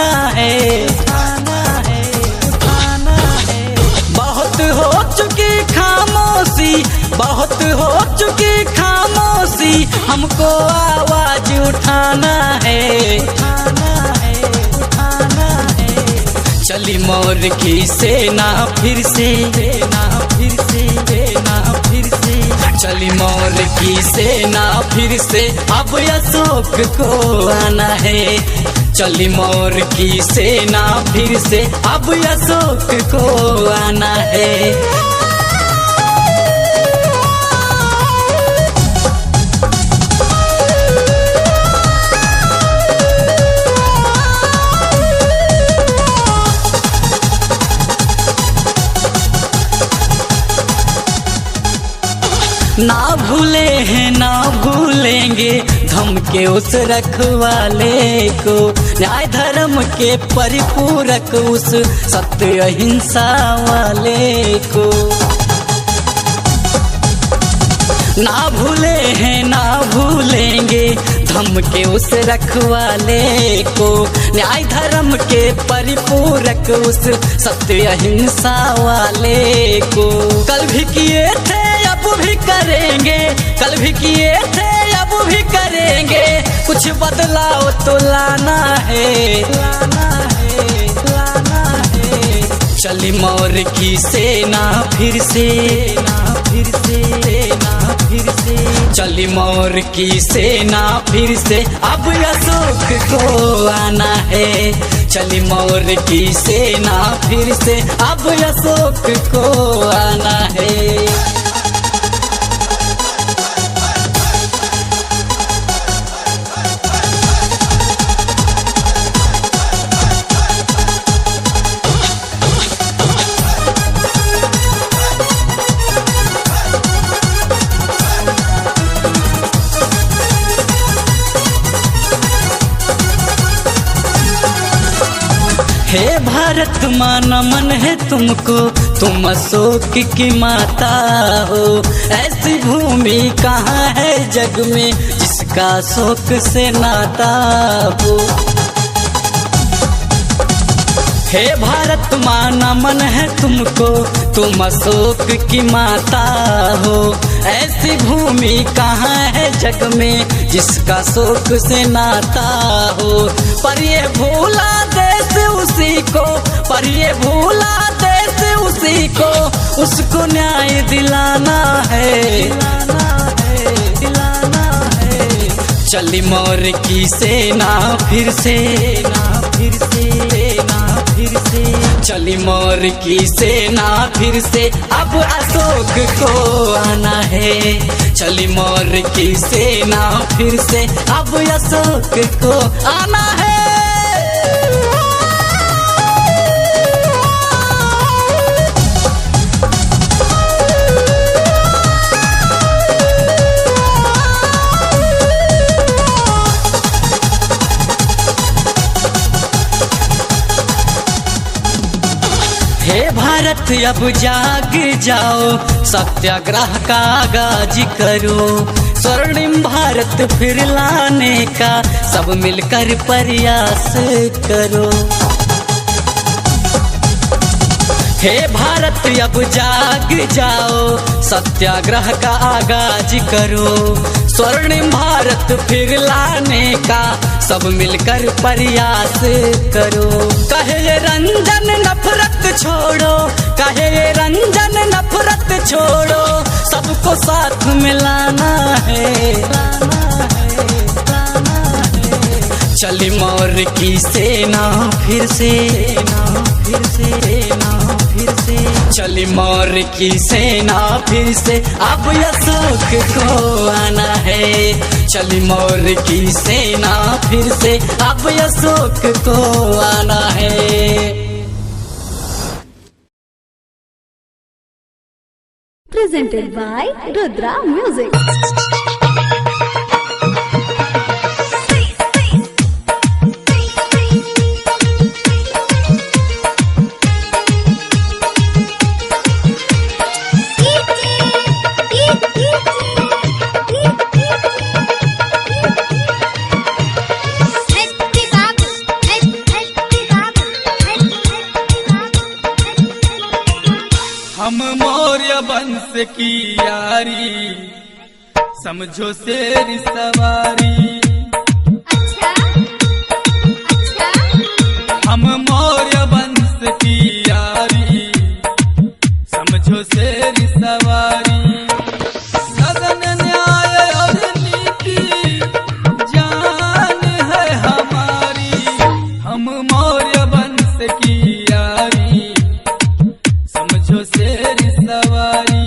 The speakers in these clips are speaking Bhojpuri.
उठाना है, उठाना है, उठाना है। बहुत हो चुकी खामोशी, बहुत हो चुकी खामोशी, हमको आवाज उठाना है, उठाना है, उठाना है। चली मोर की सेना फिर से, सेना फिर से, सेना फिर से। चली मोर की सेना फिर से, अब अशोक को आना है। चली मोर की सेना फिर से, अब अशोक को आना है। ना भूले हैं ना भूलेंगे धमके उस रखवाले को, न्याय धर्म के परिपूरक उस सत्य अहिंसा वाले को। ना भूले हैं ना भूलेंगे धमके उस रखवाले को, न्याय धर्म के परिपूरक उस सत्य अहिंसा वाले को। कल भी किए थे अब भी करेंगे, कल भी किए थे अब भी करेंगे, कुछ बदलाव तो लाना है, लाना है, लाना है। चली मोर की सेना फिर से, सेना फिर से, सेना फिर से। चली मोर की सेना फिर से, अब अशोक को आना है। चली मोर की सेना फिर से, अब अशोक को आना है। हे भारत माँ नमन है तुमको, तुम अशोक की माता हो। ऐसी भूमि कहाँ है जग में जिसका अशोक से नाता हो। हे भारत माँ नमन है तुमको, तुम अशोक की माता हो। ऐसी भूमि कहाँ है जग में जिसका अशोक से नाता हो। पर ये भूला देश उसी को, पर ये भूला देश उसी को, उसको न्याय दिलाना है, दिलाना है, दिलाना है। चली मोर की सेना फिर से, सेना फिर से, सेना फिर से। चली मोर की सेना फिर से, अब अशोक को आना है। चली मोर की सेना फिर से, अब अशोक को आना है। हे भारत अब जाग जाओ, सत्याग्रह का आगाज करो। स्वर्णिम भारत फिर लाने का सब मिलकर प्रयास करो। हे भारत अब जाग जाओ, सत्याग्रह का आगाज करो। स्वर्णिम भारत फिर लाने का सब मिलकर प्रयास करो। कहे ये रंजन नफरत छोड़ो, कहे ये रंजन नफरत छोड़ो, सबको साथ में लाना है, लाना है, लाना है। चली मोर की सेना फिर से, सेना फिर से, सेना फिर से। चली मोर की सेना फिर से, अब अशोक को आना है। चली मोर की सेना फिर से, अब अशोक को आना है। Presented by Rudra Music. बंस की यारी, समझो शेर सवारी। अच्छा अच्छा हम मौर्य वंश की यारी, समझो शेर सवारी। सदन न्याय और नीति जान है हमारी, हम मौर्य वंश की यारी, समझो शेर सवारी।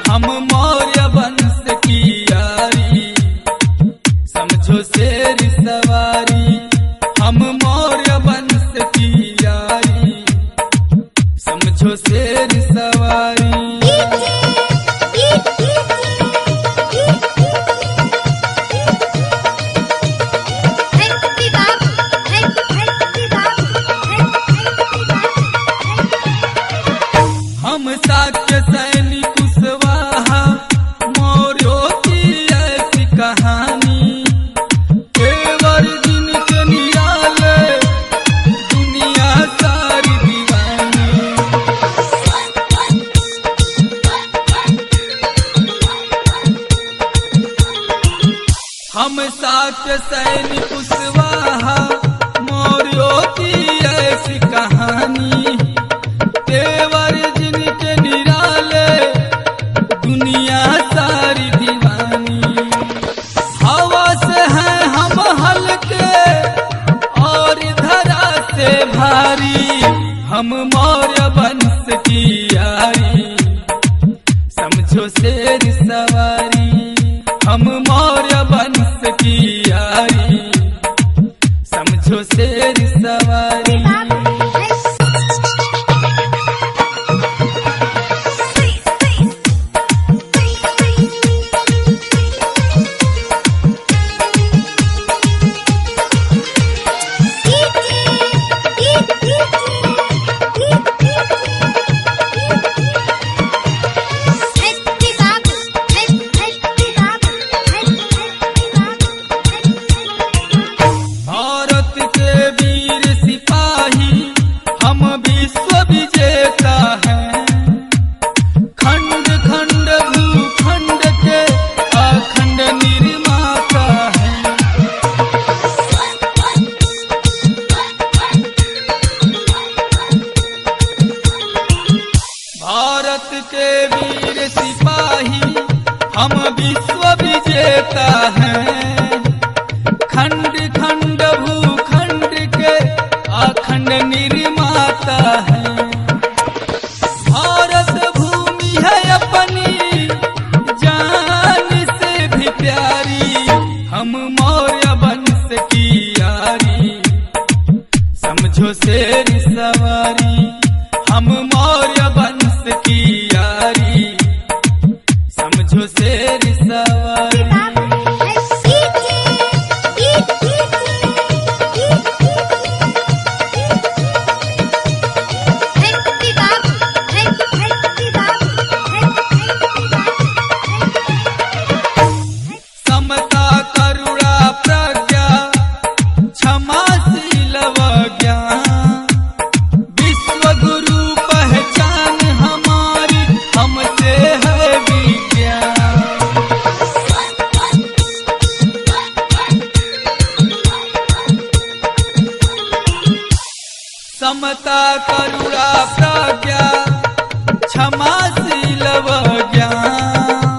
हम मौर्य वंश की यारी, समझो शेर सवारी। हम मौर्य वंश की यारी, समझो शेर सवारी। हम शाक्य सैनिक कुशवाहा, मौर्यों की ऐसी कहानी, तेवर जिनके निराले, दुनिया सारी दीवानी। हम शाक्य सैनिक कुशवाहा, मौर्यों की ऐसी कहानी, तेवर जिनके निराले, दुनिया सारी दीवानी। हवा से हैं हम हल्के और धरा से भारी, हम मौर्य वंश की यारी, समझो शेर सवारी। हम मौर्य वंश की यारी, समझो शेर सवारी। भारत के वीर सिपाही, हम विश्व विजेता हैं, खंड खंड भूखंड के अखंड निर्माता हैं। भारत के वीर सिपाही, हम विश्व विजेता हैं, खंड खंड भूखंड के अखंड निर्माता है। भारत भूमि है अपनी जान से भी प्यारी, हम मौर्य वंश की यारी, समझो शेर सवारी। हम मौर्य वंश की यारी, समझो शेर सवारी। समता करुणा प्रज्ञा, क्षमाशील व ज्ञान, विश्व गुरु पहचान हमारी, हमसे है विज्ञान। समता करुणा प्रज्ञा, क्षमाशील व ज्ञान,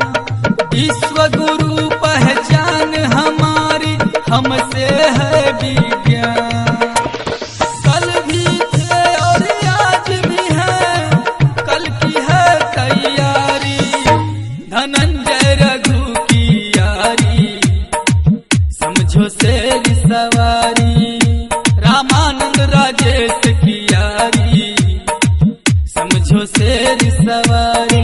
विश्व गुरु पहचान हमारी, हमसे है विज्ञान। कल भी थे और आज भी है, कल की है तैयारी, धनंजय रघु की यारी, समझो शेर सवारी। रामानंद राजेश की यारी, समझो शेर सवारी।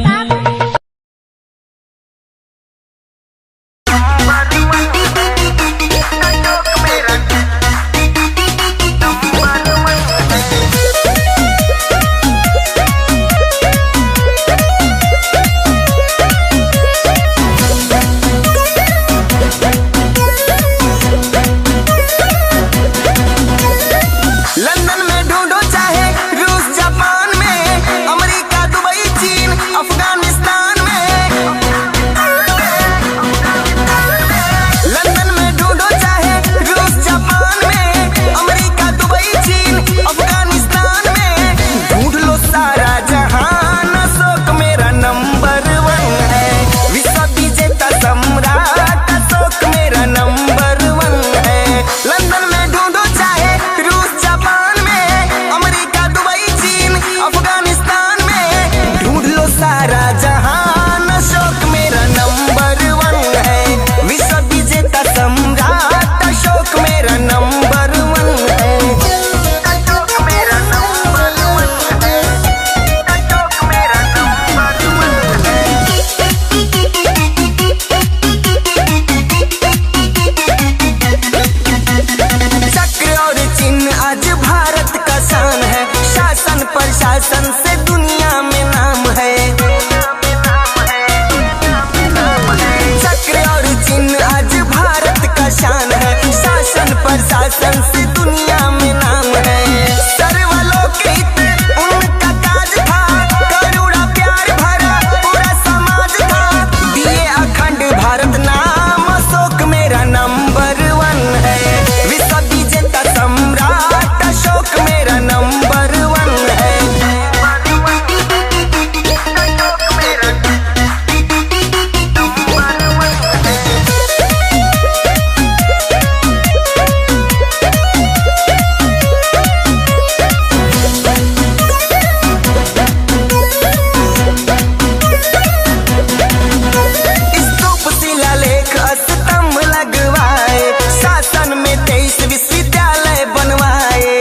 शासन से दुनिया में नाम है। सर्वलोकित उनका काज था, करुणा प्यार भरा पूरा समाज था। दिए अखंड भारत नाम, अशोक मेरा नंबर 1 है। विश्व विजेता सम्राट अशोक मेरा नंबर 1 है। स्तूप शिलालेख स्तंभ लगवाए, शासन में 23 विश्वविद्यालय बनवाए।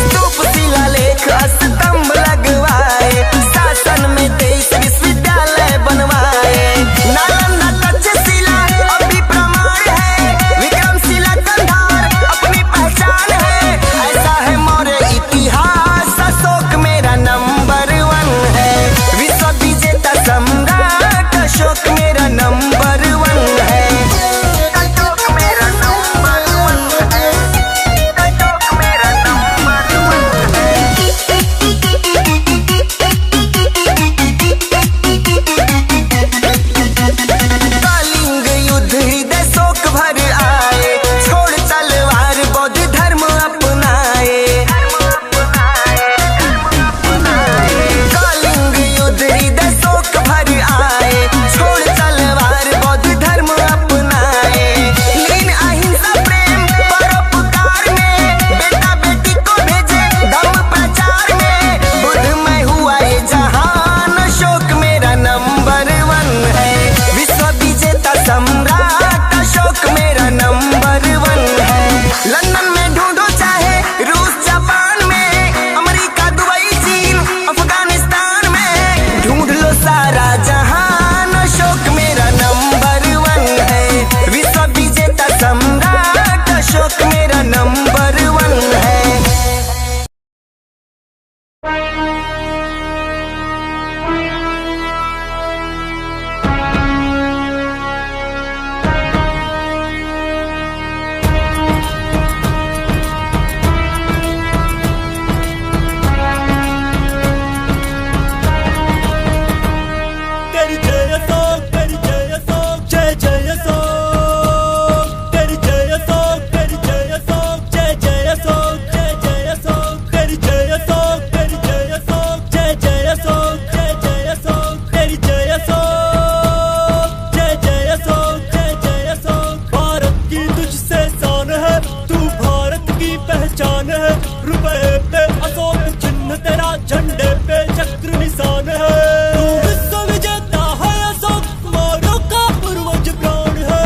स्तूप शिलालेख स्तंभ लगवाए, शासन में 23 विश्वविद्यालय बनवाए। नालंदा तक्षशिला अभी प्रमाण है, विक्रमशिला कंधार अपनी पहचान है। ऐसा है मौर्य इतिहास, अशोक मेरा नंबर 1 है। विश्व विजेता सम्राट अशोक मेरा नंबर 1 है। अशोक मेरा नंबर 1 है। अशोक मेरा नंबर 1 है। कलिंग युद्ध हृदय शोक भर आए, छोड़ तलवार बौद्ध धर्म अपनाए। कलिंग युद्ध हृदय शोक भर आए, छोड़ तलवार बौद्ध धर्म अपनाए। लीन अहिंसा प्रेम परोपकार में, बेटा बेटी को भेजे धर्म प्रचार में। बुद्धमय हुआ ये जहान, अशोक मेरा नंबर 1 है। विश्व विजेता सम्राट अशोक मेरा नंबर 1 है। लंदन में ढूंढो चाहे रूस जापान में, अमेरिका दुबई चीन अफगानिस्तान में, ढूंढ लो सारा जहान, अशोक मेरा नंबर 1 है। विश्व विजेता सम्राट अशोक मेरा नंबर 1 है। तेरी जय अशोक, तेरी जय अशोक, जय जय अशोक। तेरी जय अशोक, तेरी जय अशोक, जय जय अशोक, जय जय अशोक। तेरी जय अशोक, तेरी जय अशोक, जय जय अशोक, जय जय अशोक। तेरी जय अशोक, जय जय अशोक, जय जय अशोक। भारत की तुझसे शान है, तू भारत की पहचान है। रुपए पे अशोक चिन्ह तेरा, झंडे पे चक्र निशान है। तू विश्व विजेता है अशोक, मौर्यों का पूर्वज प्राण है।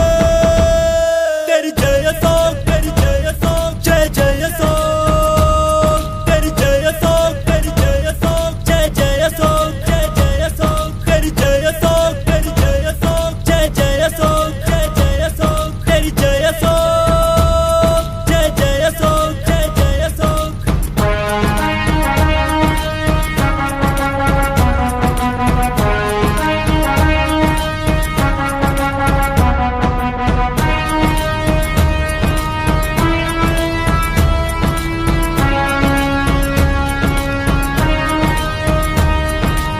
तेरी जय अशोक, तेरी जय अशोक, जय जय अशोक। तेरी जय अशोक, तेरी जय अशोक, जय जय अशोक, जय जय अशोक। तेरी जय अशोक, तेरी जय अशोक, जय जय अशोक, जय जय अशोक। तेरी जय अशोक, जय जय अशोक, जय जय अशोक।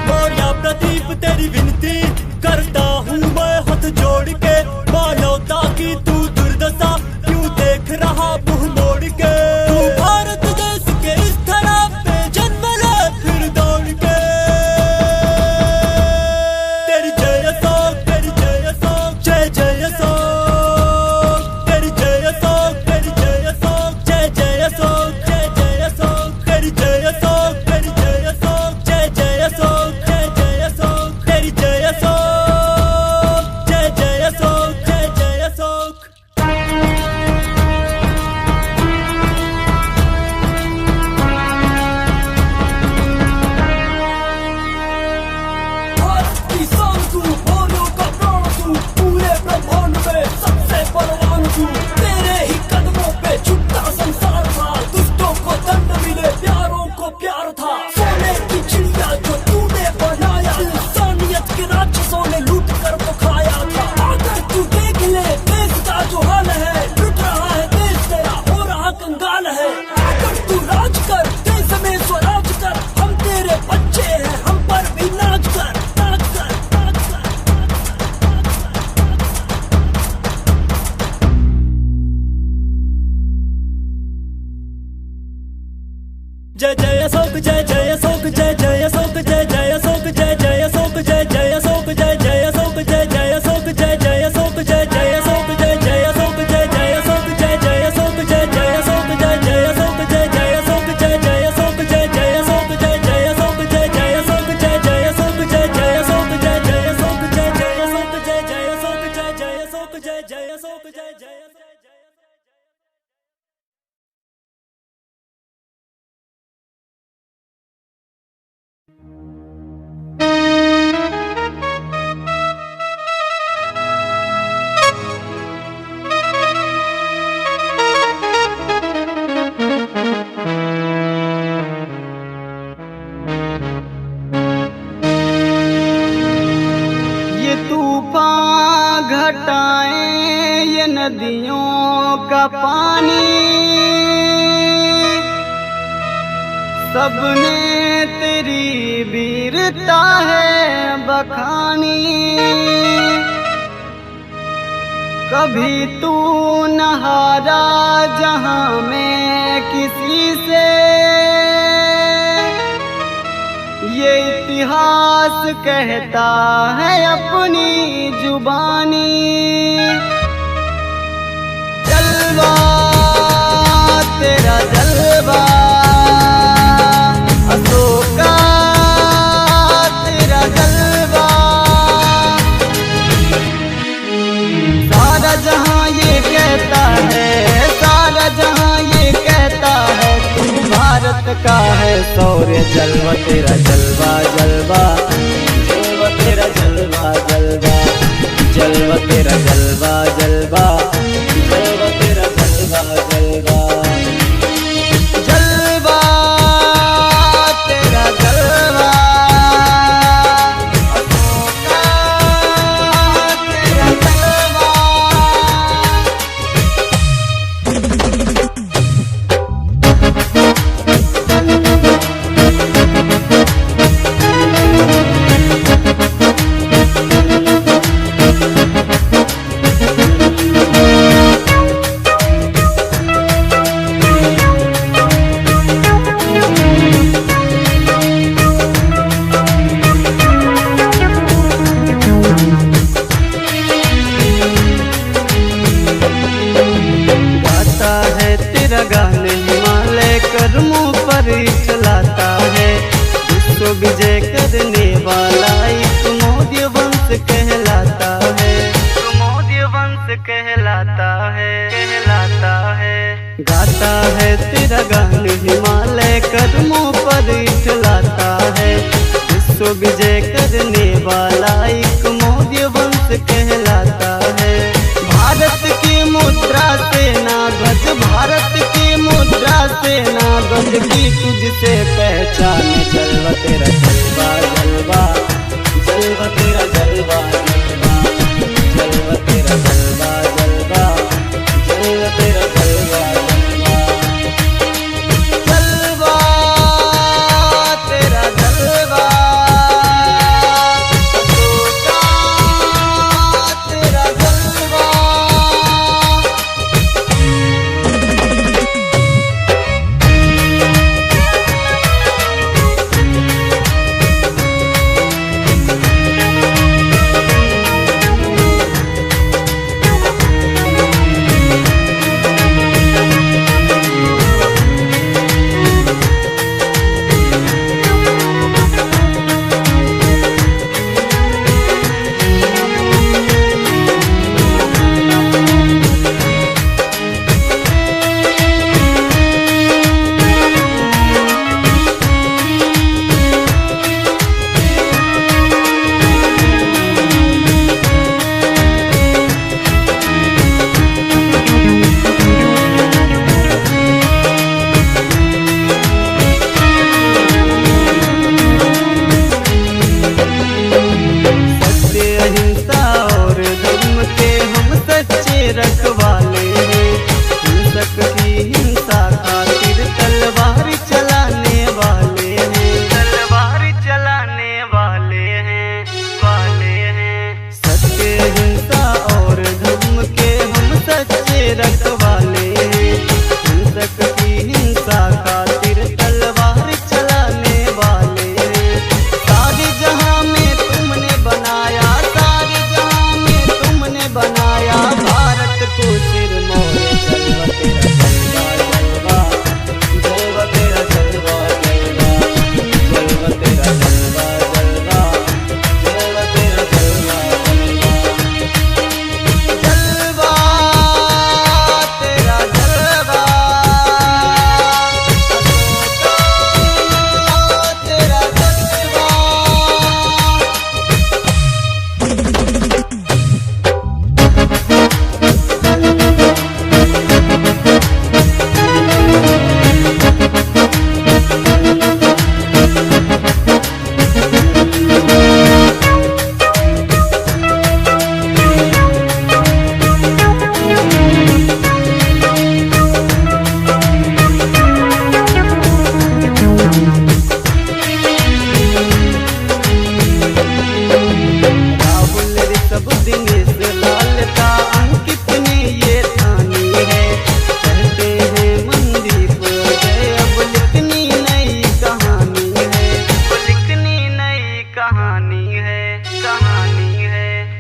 मौर्य प्रदीप तेरी विनती करता हूँ मैं हाथ जोड़ के। मानवता की तू दुर्दशा क्यों देख रहा मुंह मोड़ के। तू भारत देश के इस धरा पे जन्म ले फिर दौड़ के। तेरी जय अशोक, तेरी जय अशोक, जय जय अशोक। तेरी जय अशोक, तेरी जय अशोक, जय जय अशोक, जय जय अशोक। तेरी जय अशोक, तेरी जय अशोक, जय जय अशोक, जय जय अशोक। तेरी जय अशोक, जय जय अशोक, जय जय अशोक। भारत की शान तू, मौर्यों का प्राण तू, पूरे ब्रह्मांड में सबसे बलवान तू। तेरे ही कदमों पे झुकता संसार था, दुष्टों को दंड मिले, प्यारों को प्यार था। सोने की चिड़िया जो तूने बनाया, इंसानियत के राक्षसों ने लूट कर तो खाया था। आकर तू देख ले देश का जो घटाएं ये नदियों का पानी, सबने तेरी वीरता है बखानी। कभी तू न हारा जहां में किसी से, ये इतिहास कहता है अपनी जुबानी। जलवा तेरा जलवा अशोका तेरा जलवा, सारा जहां ये कहता है, सारा जहां ये कहता है तू भारत का है शौर्य। जलवा तेरा जलवा जलवा, जलवा तेरा जलवा जलवा, जलवा तेरा जलवा जलवा, जलवा तेरा जलवा जलवा, जलवा तेरा जलवा अशोका तेरा जलवा। गाता है तेरा गान हिमालय कर्मों पर चलाता है, विश्व विजय करने वाला एक मौर्य वंश कहलाता है, मौर्य वंश कहलाता है, कहलाता है। गाता है तेरा गान हिमालय कर्मों पर चलाता है, विश्व विजय करने वाला एक मौर्य वंश कहलाता है। भारत की मुद्रा से ना गज, भारत की मुद्रा से ना गज की तुझसे पहचान। जलवा तेरा जलवा जलवा, जलवा तेरा जलवा जलवा, जलवा तेरा जलवा जलवा, जलवा तेरा जलवा जलवा, जलवा तेरा जलवा अशोका तेरा जलवा।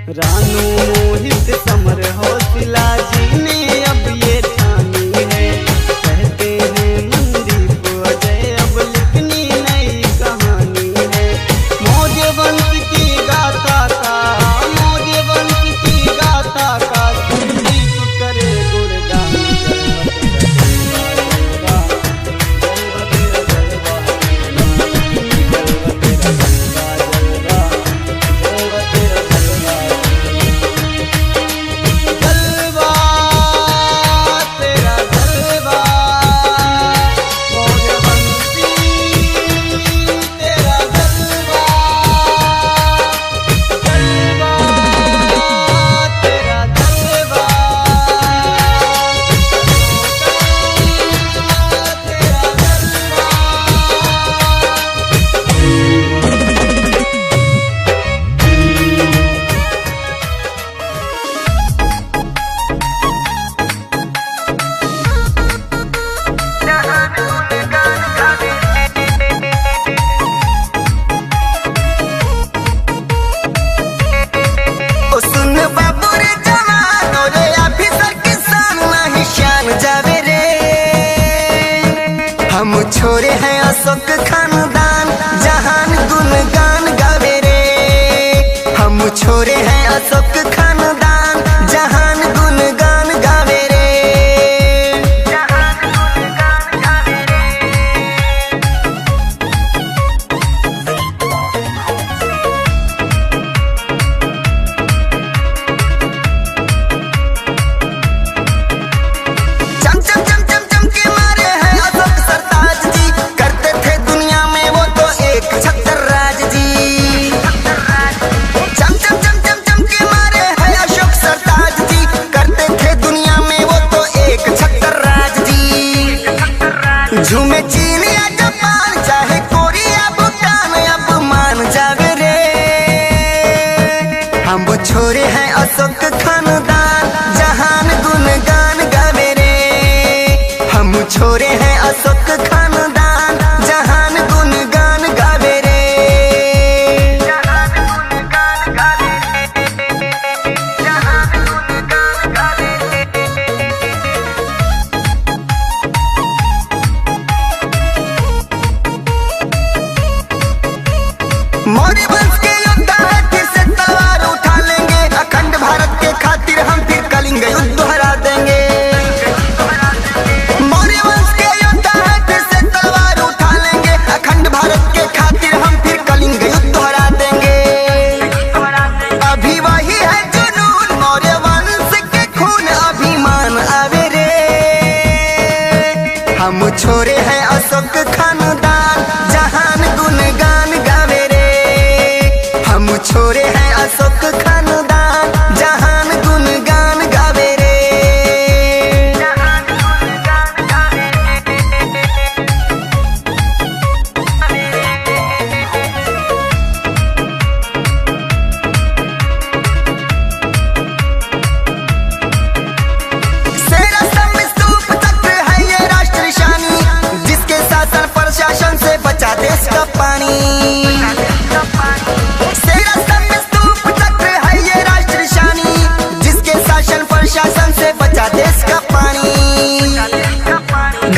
रानू मोहित समर हौसला जीने अब ये ठानी है। कहते हैं मनदीप अजय अब लिखनी नई कहानी है। मौजे वंश की गाथा का, मौजे वंश की गाथा का संदीप करे गुणगान। हम छोरे हैं अशोक खानदान जहान गुणगान गावे रे। हम छोरे हैं अशोक खानदान जहान गुणगान गावे रे। चम चम चम चम चम के मारे हैं अशोक सरताज जी। करते थे दुनिया में वो तो एक छत्र राज जी। चम चम चम चम चम के मारे हैं अशोक सरताज जी। करते थे दुनिया में वो तो एक छत्र राज जी। झूमे चीन या जापान चाहे कोरिया भूटान अब मान जावे रे। हम वो छोरे हैं अशोक खानदान जहान गुणगान गावे रे। हम छोरे हैं अशोक खानदान जहान गुणगान गावे रे। मौर्य वंश के योद्धा है फिर से तलवार उठा लेंगे। अखंड भारत के खातिर हम फिर कलिंग युद्ध दोहरा देंगे। मौर्य वंश के योद्धा है फिर से तलवार उठा लेंगे। अखंड भारत के खातिर हम फिर कलिंग युद्ध दोहरा देंगे। अभी वही है जुनून मौर्य वंश के खून अभिमान आवे रे। हम छोरे हैं अशोक खानदान जहान गुणगान गावे रे। हम छोरे हैं अशोक खानदान जहान गुणगान गावे रे। शेरा स्तंभ स्तूप तख्त है ये राष्ट्र निशानी। जिसके शासन प्रशासन से बचा देश का पानी। शेरा स्तंभ स्तूप तख्त है ये राष्ट्र निशानी। जिसके शासन प्रशासन से बचा देश का पानी।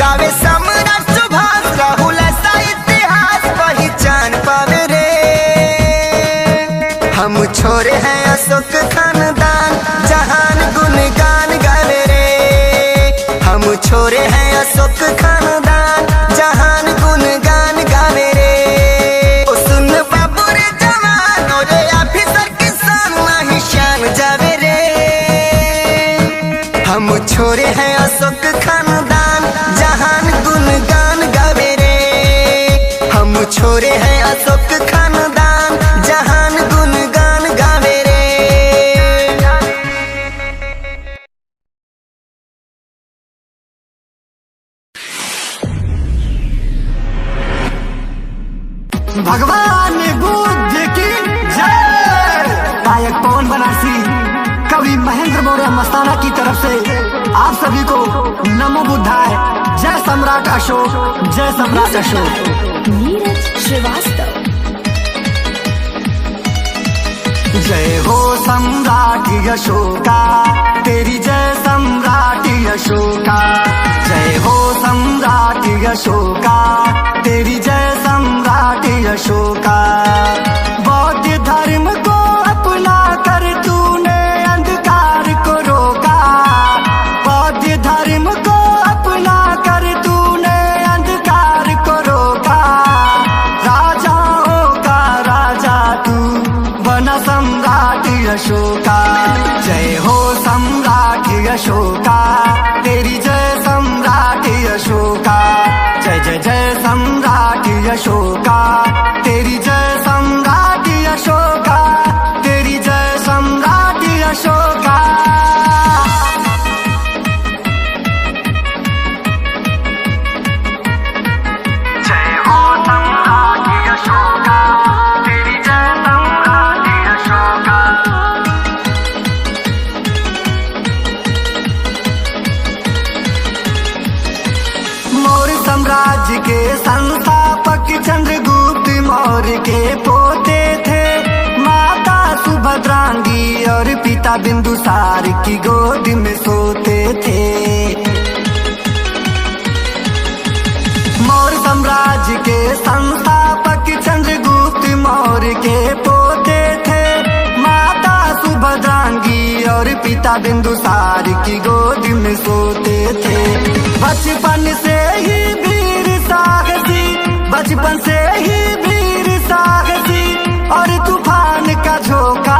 गावे सम्राट सुभाष राहुल ऐसा इतिहास पहचान पावे रे। हम छोरे हैं अशोक खानदान जहान गुणगान गावे रे। हम छोरे हैं अशोक खानदान जहान गुणगान गावे रे। ओ सुन बाबू रे जवान रे ऑफिसर किसान नहीं शान जावे रे। हम छोरे हैं अशोक खानदान जहान गुणगान गावे रे। हम छोरे हैं अशोक खानदान जहान गुणगान गावे रे। भगवान बुद्ध की जय। गायक पवन बनारसी कवि महेंद्र मौर्य मस्ताना की तरफ से आप सभी को नमो बुद्धाय। जय सम्राट अशोक, जय सम्राट अशोक। नीरज श्रीवास्तव। जय हो सम्राट अशोका, तेरी जय सम्राट अशोका। जय हो सम्राट अशोका, तेरी जय सम्राट अशोका। बौद्ध धर्म को अपना कर तूने अंधकार को रोका। बौद्ध धर्म को अपना कर तूने अंधकार को रोका। राजाओं का राजा तू बना सम्राट अशोका। जय हो सम्राट अशोका, तेरी जय सम्राट अशोका। जय जय जय सम्राट अशोका, तेरी जय सम्राट अशोका। तेरी जय सम्राट अशोका। जय हो सम्राट अशोका, तेरी जय सम्राट अशोका। मौर्य साम्राज्य के संस्थापक चंद्रगुप्त मौर्य के पोते थे। माता सुभद्रांगी और पिता बिंदुसार की गोद में सोते थे। मौर्य साम्राज्य के संस्थापक चंद्रगुप्त मौर्य के पोते थे। माता सुभद्रांगी और पिता बिंदुसार की गोद में सोते थे। बचपन से ही वीर साहसी, बचपन से ही वीर साहसी और तूफान का झोंका।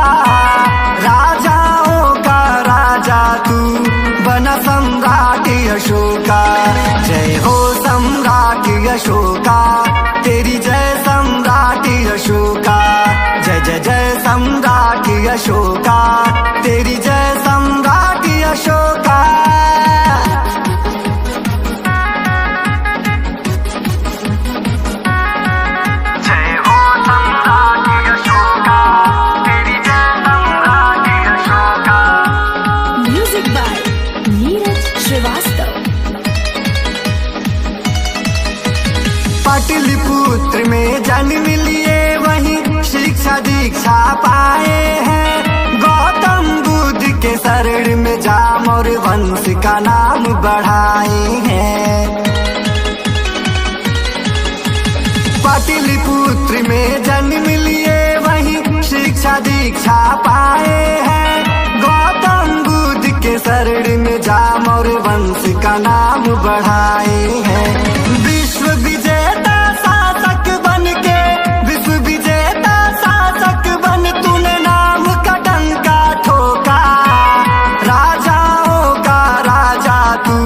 राजाओं का राजा तू बना सम्राट अशोका। जय हो सम्राट अशोका, तेरी जय सम्राट अशोका। जय जय जय सम्राट अशोका, तेरी जय सम्राट अशोका। जय हो सम्राट अशोका, तेरी जय सम्राट अशोका। Music by Neeraj Shrivastava. पाटलिपुत्र में जन्म लिए वहीं शिक्षा दीक्षा पाए हैं। गौतम बुद्ध के शरण में जाम और वंश का नाम बढ़ाए हैं। पाटलिपुत्र में जन्म लिए वहीं शिक्षा दीक्षा पाए हैं। गौतम बुद्ध के शरण में जाम और वंश का नाम बढ़ाए हैं। विश्व विजेता शासक बन के, विश्व विजेता शासक बन तूने नाम का डंका ठोका। राजाओं का राजा तू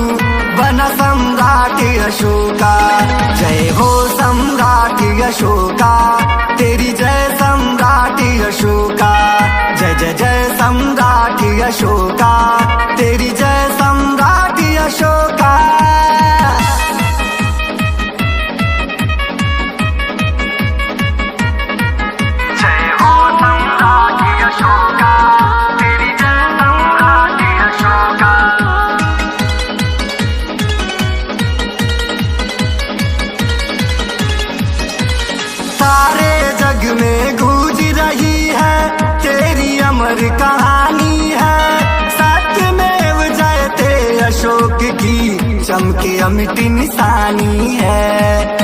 बना सम्राट अशोका। जय हो सम्राट अशोका, तेरी जय सम्राट अशोका। जय जय जय सम्राट अशोका, तेरी जय सम्राट अशोका। जय हो सम्राट अशोका, तेरी जय सम्राट अशोका। सारे जग में गूंज रही है तेरी अमर कहानी है। सत्यमेव जयते अशोक की चमके अमिट निशानी है।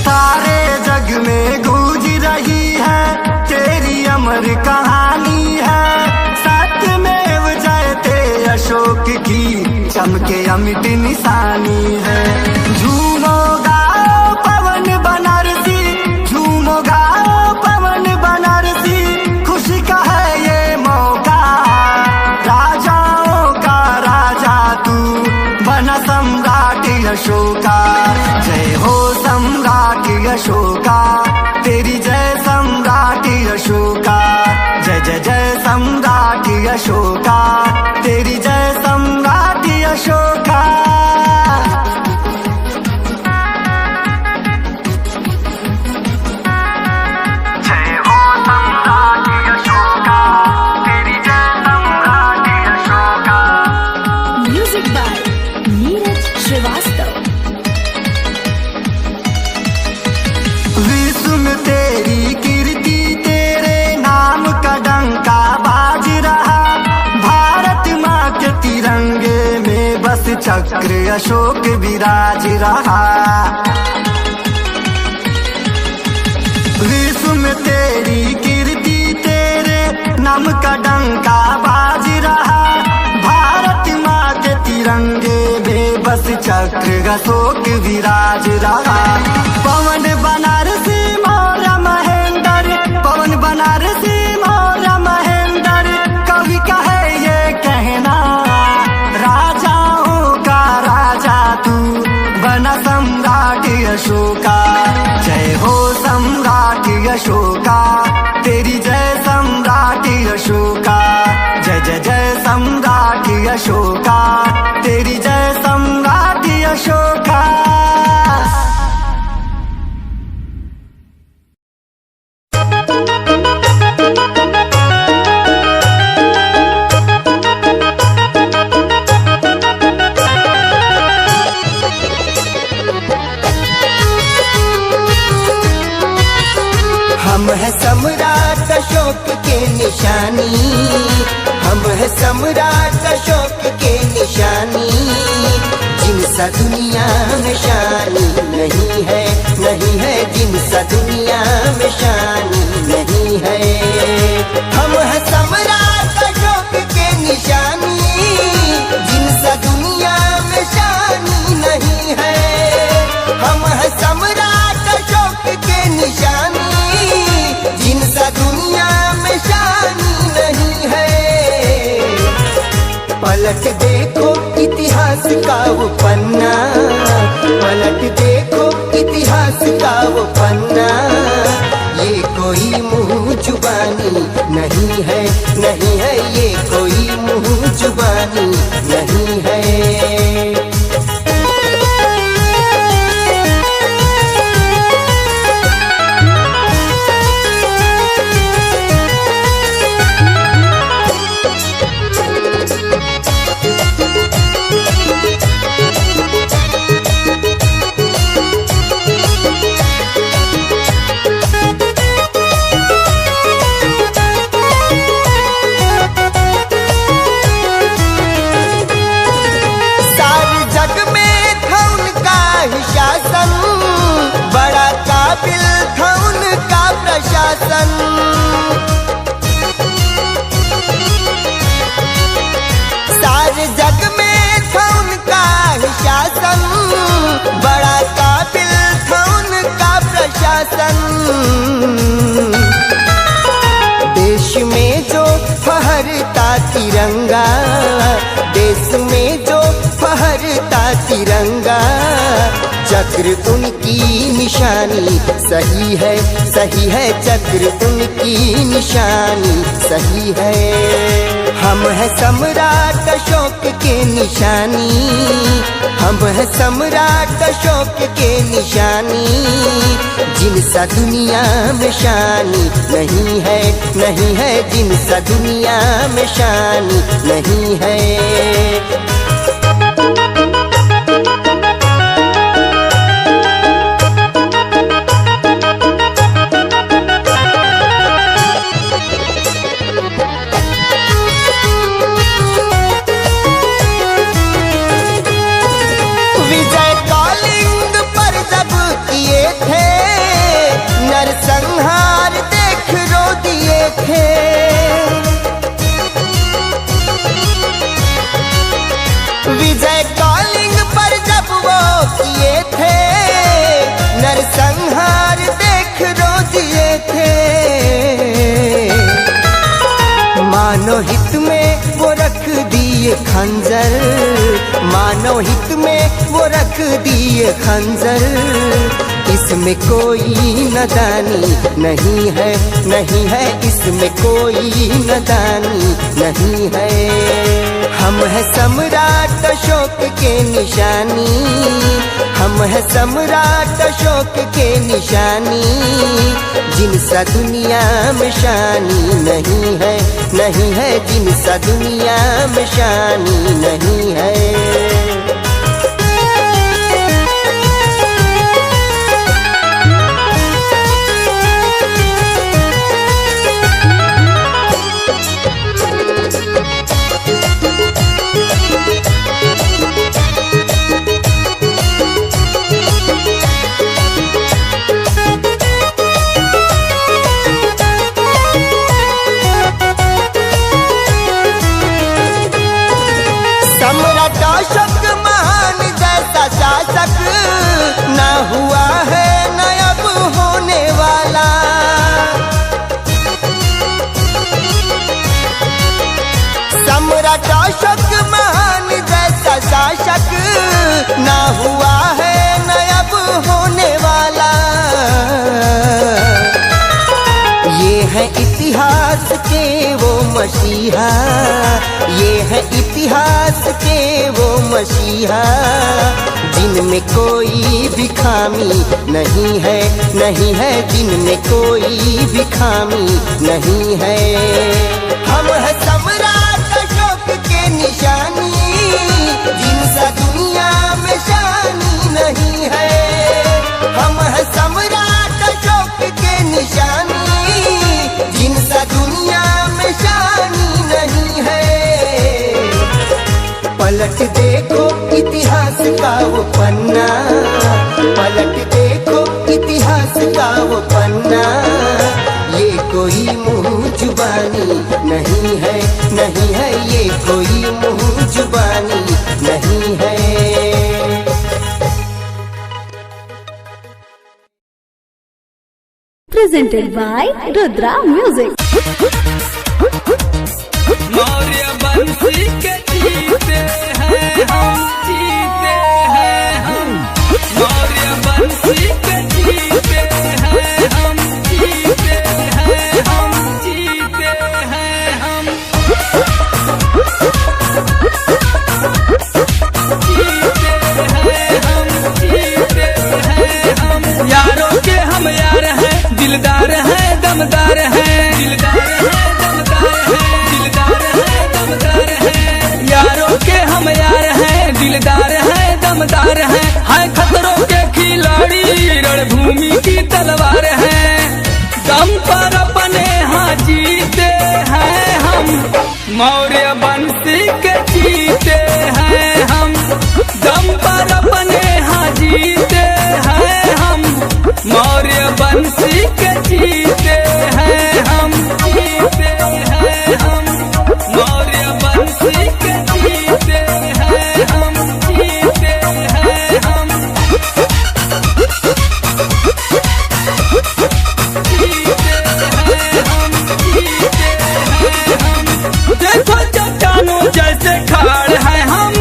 सारे जग में गूंज रही है तेरी अमर कहानी है। सत्यमेव जयते अशोक की चमके अमिट निशानी है। झूमो गाओ पवन बनारसी, झूमो गाओ पवन बनारसी, खुशी का है ये मौका। राजाओं का राजा तू बना सम्राट अशोक विराज रहा। विश्व में तेरी कीर्ति तेरे नाम का डंका बाज रहा। भारत माँ के तिरंगे में बस चक्र अशोक विराज रहा। पवन बनारसी मौर्य महेंद्र, पवन बनारसी मौर्य महेंद्र, कवि का है ये कहना, राजाओं का राजा तू बना सम्राट अशोका। जय हो सम्राट अशोका, तेरी जय सम्राट अशोका। जय जय जय सम्राट अशोका, तेरी जय सम्राट अशोका। हम है सम्राट अशोक के निशानी, हम है सम्राट अशोक के निशानी। जिनसा दुनिया में शानी नहीं है, नहीं है जिनसा दुनिया में शानी नहीं है। हम है सम्राट अशोक के निशानी, जिनसा दुनिया में शानी नहीं है। हम है सम्राट अशोक के निशानी, जिनसा दुनिया में शानी नहीं है। पलट देखो इतिहास का वो पन्ना, पलट देखो इतिहास का वो पन्ना। ये कोई मुँह जुबानी नहीं है, नहीं है ये कोई मुँह जुबानी नहीं है। सारे जग में था उनका ही शासन, बड़ा काबिल था उनका प्रशासन। देश में जो फहरता तिरंगा, देश में जो फहरता तिरंगा, चक्र उनकी निशानी सही है, सही है चक्र उनकी निशानी सही है। हम है सम्राट अशोक के निशानी, हम है सम्राट अशोक के निशानी। जिनसा दुनिया में शानी नहीं है, नहीं है जिनसा दुनिया में शानी नहीं है। नरसंहार देख रो दिए थे, विजय कॉलिंग पर जब वो किए थे, नरसंहार देख रो दिए थे। मानव हित में वो रख दिए खंजर, मानव हित में वो रख दिए खंजर। इसमें कोई नदानी नहीं है, नहीं है इसमें कोई नदानी नहीं है। हम है सम्राट अशोक के निशानी, हम है सम्राट अशोक के निशानी। जिनसा दुनिया में शानी नहीं है, नहीं है जिनसा दुनिया में शानी नहीं है। ना हुआ है न अब होने वाला। सम्राट अशोक महान जैसा शासक ना हुआ है न अब होने वाला। ये है इतिहास के वो मसीहा, ये है इतिहास के वो मसीहा, जिनमें कोई भी खामी नहीं है, नहीं है, जिनमें कोई भी खामी नहीं है। हम है सम्राट अशोक के निशानी, जिनसा दुनिया में शानी नहीं है। हम है सम्राट अशोक के निशानी, जिनसा दुनिया में शानी नहीं है। पलट देखो इतिहास का वो पन्ना, पलट देखो इतिहास का वो पन्ना, ये कोई मुँह जुबानी नहीं है, नहीं है, ये कोई मुँह जुबानी नहीं है। Presented by Rudra Music. Maurya वंशी के जीते हैं हम, जीते हैं हम। मौर्य वंशी के जीते हैं हम, जीते हैं हम, जीते हैं हम। जीते हैं हम, जीते हैं हम। यारों के हम यार हैं, दिलदार हैं, दमदार हैं, दिलदार हैं, दमदार हैं, दिलदार हैं, दमदार हैं। यारों के हम यार हैं, दिलदार हैं, दमदार हैं, है खतरों के खिलाड़ी, रणभूमि की तलवार हैं। दम पर अपने हाँ जीते हैं हम, मौर्य वंशी के जीते हैं हम। दम पर अपने हाँ जीते हैं हम, मौर्य वंशी के जीते हैं हम, जीते हैं हम। मौर्य वंशी के जीते हैं हम, जीते हैं हम। जीते हैं हम, जीते हैं हम। देखो चट्टानों जैसे खाड़ हैं हम,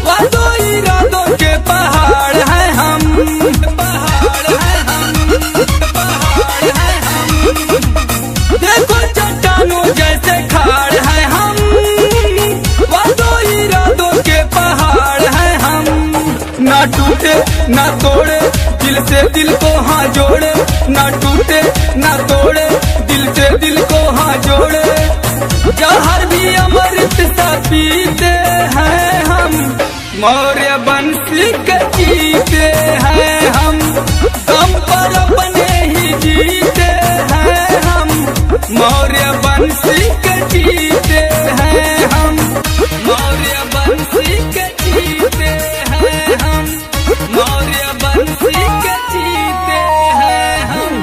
वादों इरादों के पहाड़ हैं हम, पहाड़ हैं हम, पहाड़ हैं हम। देखो चट्टानों जैसे खाड़ हैं हम, वादों इरादों के पहाड़ हैं हम। ना टूटे ना तोड़े, दिल से दिल को हाँ जोड़े, ना टूटे ना तोड़े, दिल से दिल को हाँ जोड़े। जहर भी अमृत सा पीते हैं हम, मौर्य वंशी के जीते हैं हम। दम पर अपने ही जीते हैं हम, मौर्य वंशी के जीते हैं हम, मौर्य वंशी के जीते हैं हम, मौर्य वंशी के जीते हैं हम।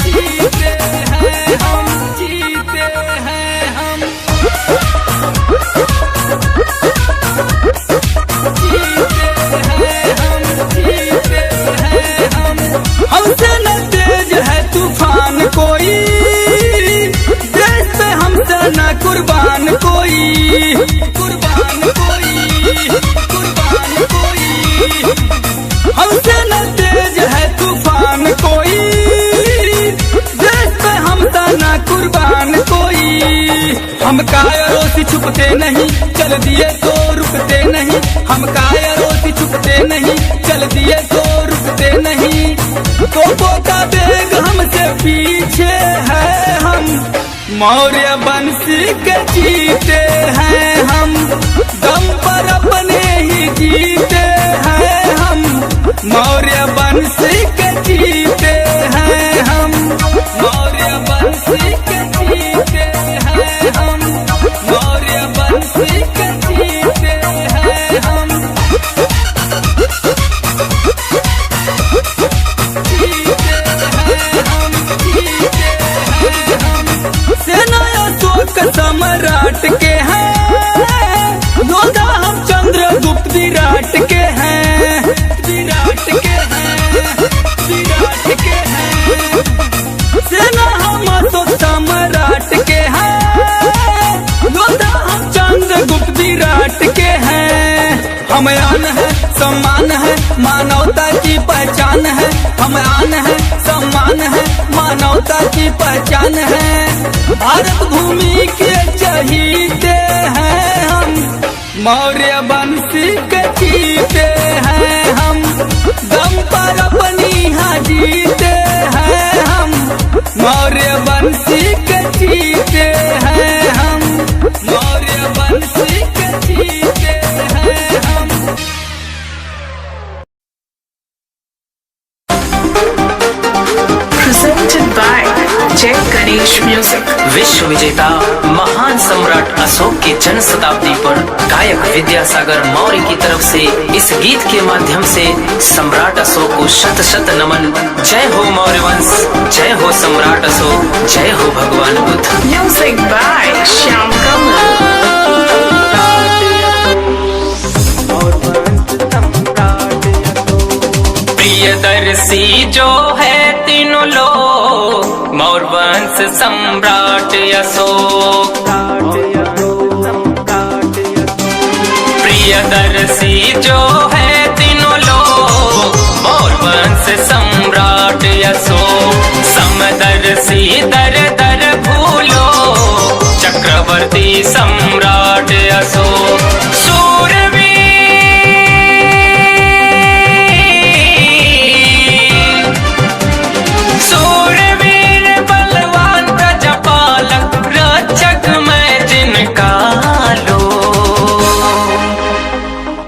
जीते हैं हम, जीते हैं हम। जीते हैं हम, जीते हैं हम। हमसे न तेज है तूफान कोई, देश पे हमसे न कुर्बान कोई, कुर्बान कोई, कुर्बान कोई। हमसे न तेज है तूफान कोई, देश पे हमसे न कुर्बान कोई। हम कायरों से छुपते नहीं, चल दिए तो रुकते नहीं। हम कायरों से छुपते नहीं, चल दिए तो रुकते नहीं। तोपों का बेग हमसे पीछे है हम, मौर्य वंशी के जीते हैं हम। दम पर अपने ही जीते हैं हम, मौर्य वंशी के जीते हैं हम, मौर्य वंशी के जीते हैं हम, मौर्य वंशी के जीते हैं हम। जीते हैं हम, जीते हैं हम। सेना अशोक सम्राट के हैं, योद्धा विराट के हैं, विराट के हैं, विराट के हैं। सेना हम तो सम्राट के हैं, योद्धा हम चंद्रगुप्त विराट के हैं। हम आन है, सम्मान है, मानवता की पहचान है। हम आन है, सम्मान है, मानवता की पहचान है। भारत भूमि के चहीते हैं हम, मौर्य वंशी के जीते हैं हम। दम पर अपनी यहाँ जीते हैं हम, मौर्य वंशी के जीते हैं हम, मौर्य वंशी के जीते हैं हम। Presented by Jay Ganesh Music. विश्व विजेता महान सम्राट अशोक की जन्म शताब्दी पर गायक विद्यासागर मौर्य की तरफ से इस गीत के माध्यम से सम्राट अशोक को शत शत नमन। जय हो मौर्य वंश, जय हो सम्राट अशोक, जय हो भगवान Buddha. Music by Shyam Kamal. Priyadarshi जो है तीनों लोग, मौर्य वंश सम्राट अशोक। प्रियदर्शी जो है तीनों लोग, मौर्य वंश सम्राट अशोक। समदर्शी दर दर भूलो, चक्रवर्ती सम्राट अशोक।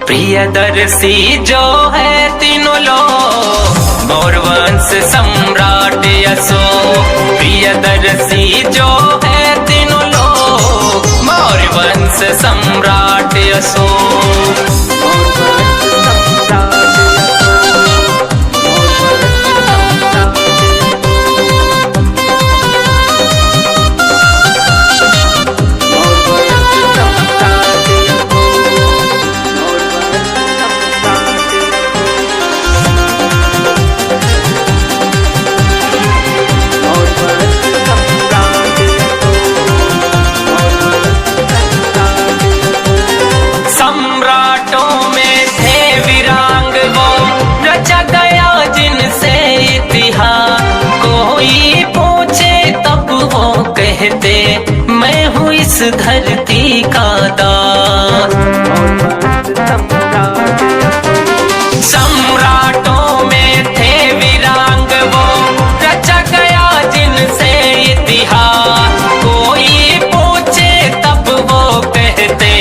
प्रियदर्शी जो है तीनों लोग, मौर्य वंश सम्राट अशोक। प्रियदर्शी जो है तीनों लोग, मौर्य वंश सम्राट अशोक। मैं हूँ इस धरती का दास। सम्राटों में थे वीरांग वो, रचा गया जिनसे इतिहास। कोई पूछे तब वो कहते,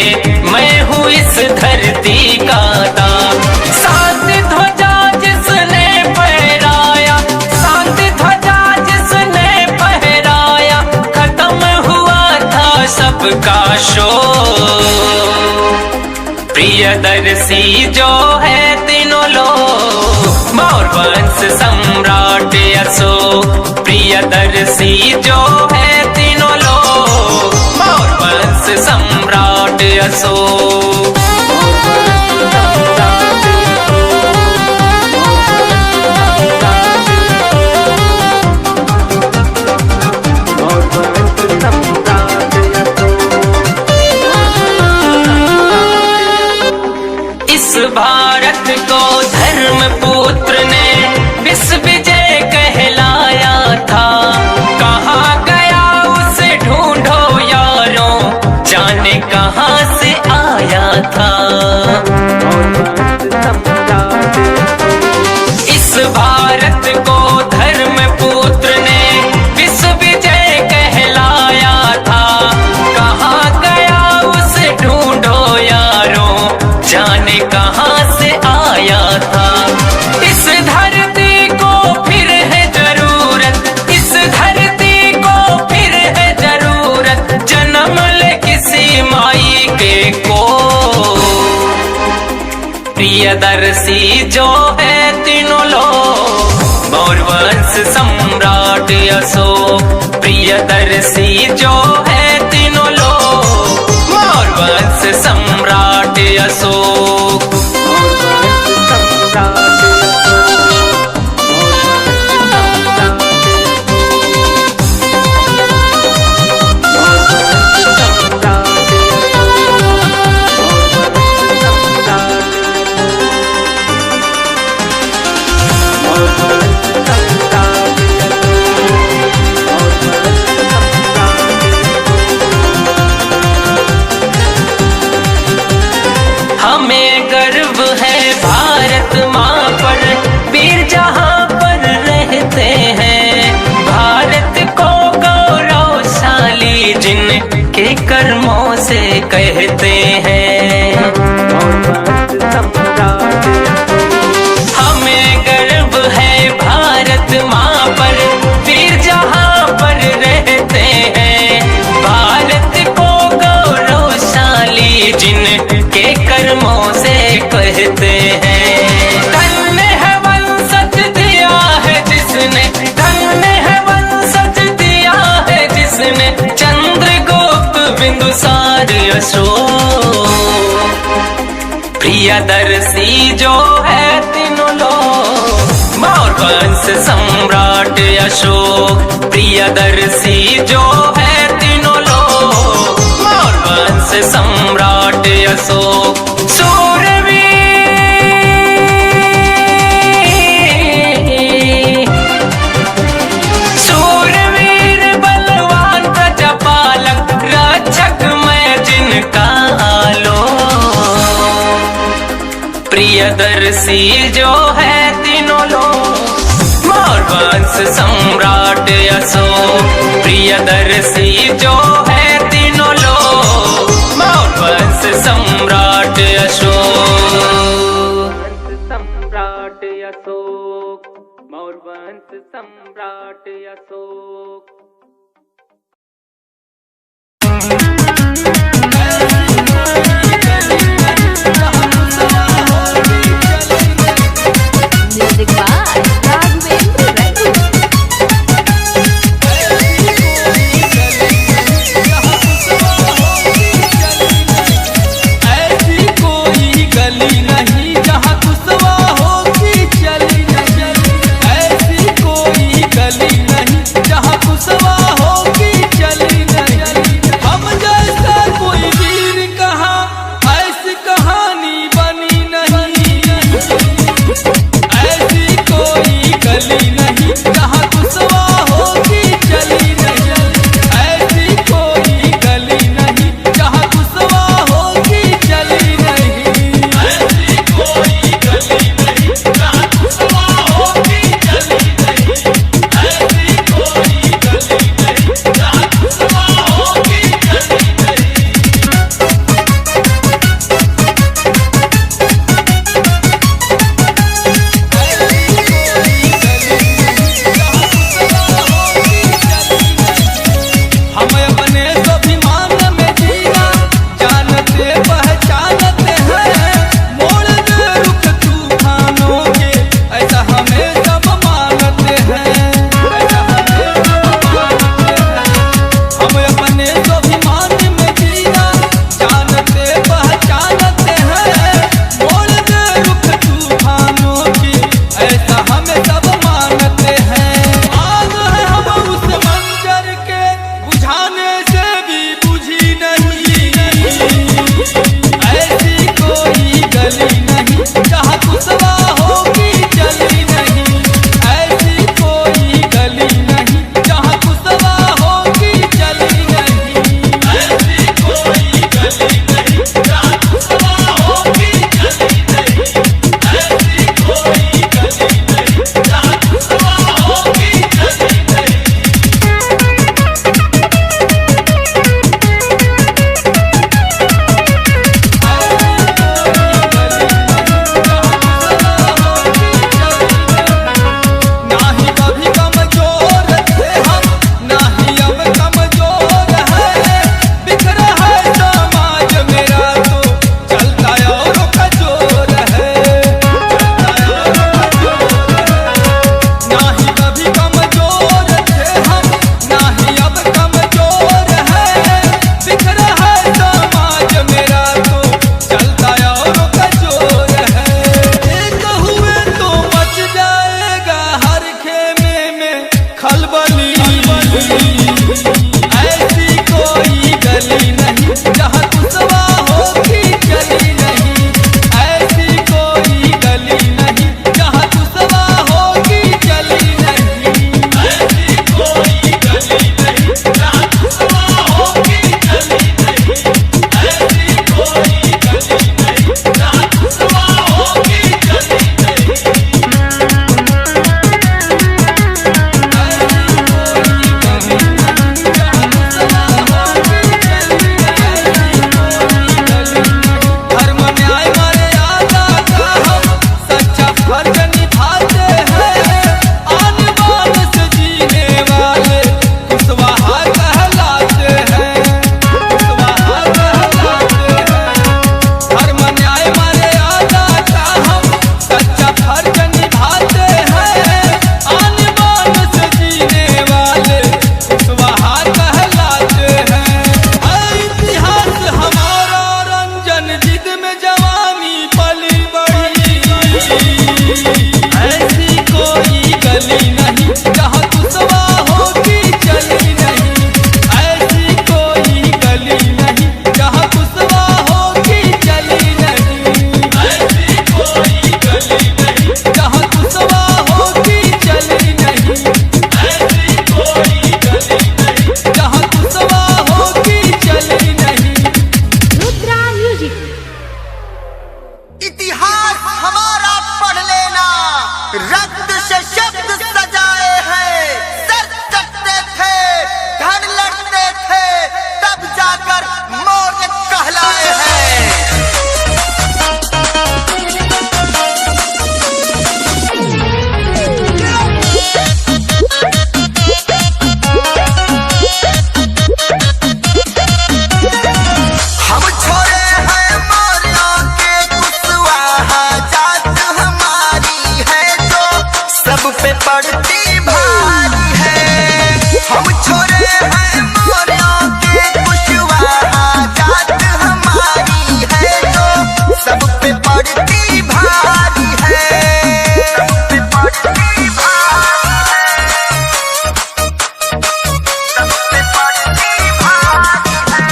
मैं हूँ इस धरती का दास। शांति ध्वजा जिसने फहराया, शांति ध्वजा जिसने फहराया, खत्म हुआ था सबका शोक। प्रियदर्शी जो है तीनों लोग, मौर्य वंश सम्राट अशोक। प्रियदर्शी जो है तीनों लोग, मौर्य वंश सम्राट अशोक। इस भारत को धर्म पुत्र ने विश्व विजय कहलाया था। कहाँ गया उसे ढूंढो यारों, जाने कहाँ से आया था। इस भारत को धर्म पुत्र ने विश्व विजय कहलाया था। कहाँ गया उसे ढूंढो यारों, जाने कहाँ से आया था। इस धरती को फिर है जरूरत, इस धरती को फिर है जरूरत, जन्म ले किसी माई के को। प्रियदर्शी जो है तीनों लोग, मौर्य वंश सम्राट अशोक। प्रियदर्शी जो है तीनों लोग, मौर्य वंश सम्राट अशोक। कहते हैं। हमें गर्व है भारत माँ पर, वीर जहाँ पर रहते हैं। भारत को गौरवशाली जिनके कर्मों से कहते हैं। धन्य है वंशज दिया है जिसने, धन्य है वंशज दिया है जिसने, चंद्रगुप्त बिंदुसार अशोक। प्रियदर्शी जो है तीनों लोग, मौर्य वंश सम्राट अशोक। प्रियदर्शी जो है तीनों लोग, मौर्य वंश सम्राट अशोक। सूरवीर बलवान प्रजापालक, रक्षक मैं जिनका आलो। प्रियदर्शी जो है तीनों लोग, मौर्य वंश सम्राट अशोक। प्रियदर्शी जो है तीनों लोग, मौर्य वंश सम्राट अशोक। सम्राट अशोक, मौर्य वंश सम्राट Ashok. Music by Raghavendra Reddy. ऐसी कोई गली नहीं जहाँ कुशवाहों की चली नहीं। ऐसी कोई गली नहीं जहाँ कुशवाहों चली नहीं, जहाँ कुशवा होगी चली नहीं। ऐसी कोई गली नहीं जहाँ कुशवा होगी चली नहीं। ऐसी कोई गली नहीं जहाँ कुशवा होगी चली नहीं। ऐसी कोई गली नहीं जहाँ कुशवा होगी चली नहीं। रुद्रा म्यूजिक। इतिहास हमारा पढ़ लेना, रक्त से शब्द सजाए हैं। सर कटते थे, धन लड़ते थे, तब जाकर मौर्य कहलाए हैं। हम छोरे हैं मौर्यों के कुशवाहा, जात हमारी है जो सब पे पड़ती भारी है। हम छोरे हैं मौर्यों के कुशवाहा, जात हमारी है जो सब पे पड़ती भारी है। सब पे पड़ती भारी है। सब पे पड़ती भारी है।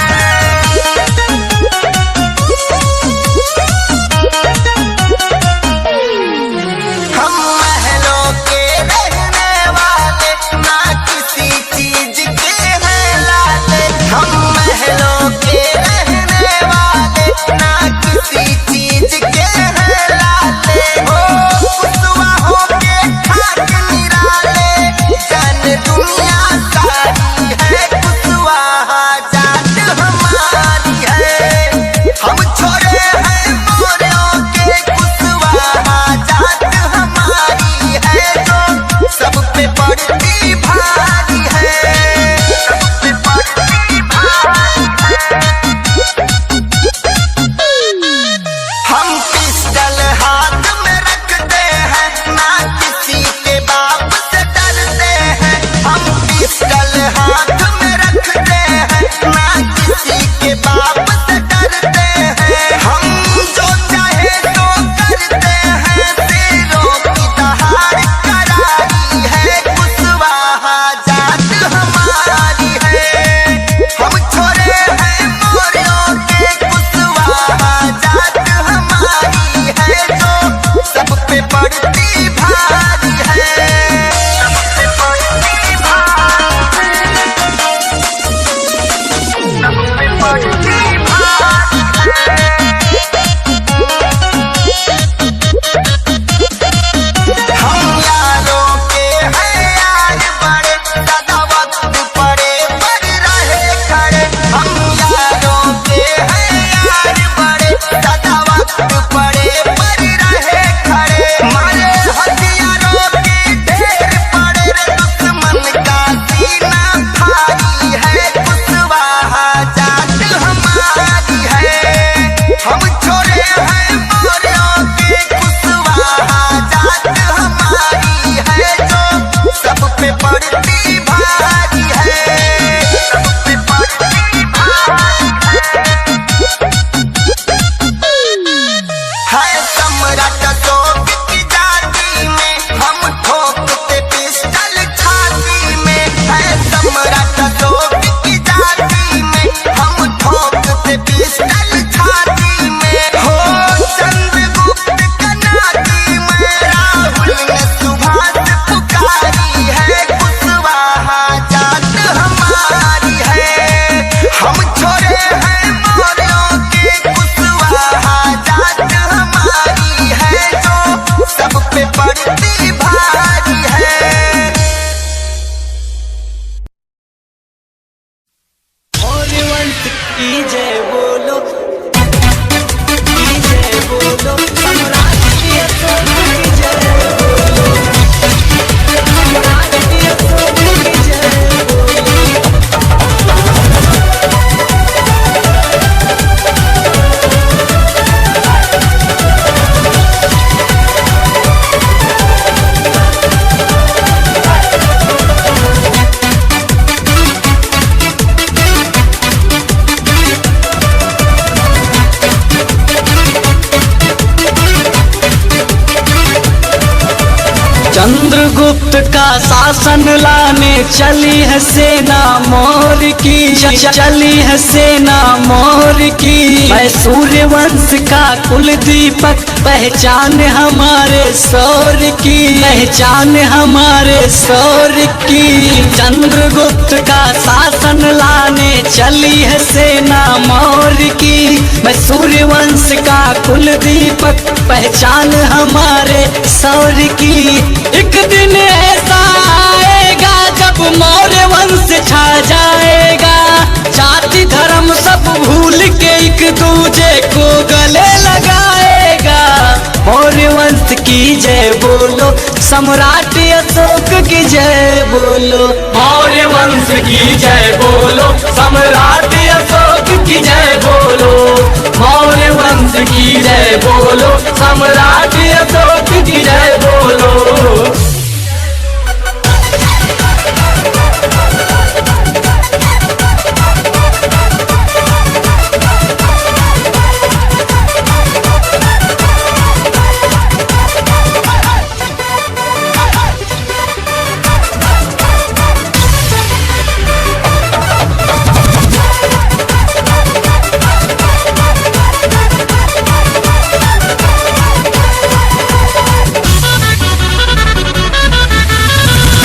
हम महलों के रहने वाले, ना किसी चीज के हैं लाले। हम महलों के चंद्रगुप्त का शासन लाने चली है सेना मोर की, चली है सेना मोर की। मैं सूर्यवंश का कुल दीपक, पहचान हमारे सौर की, पहचान हमारे सौर की। चंद्रगुप्त का शासन लाने चली है सेना मोर की। मैं सूर्यवंश का कुल दीपक, पहचान हमारे सौर की। एक दिन ऐसा आएगा जब मौर्य वंश छा जाएगा, जाति धर्म सब भूल के एक दूजे को गले लगाएगा। मौर्य वंश की जय बोलो, सम्राट अशोक की जय बोलो। मौर्य वंश की जय बोलो, सम्राट अशोक की जय बोलो। मौर्य वंश की जय बोलो, सम्राट अशोक की जय बोलो।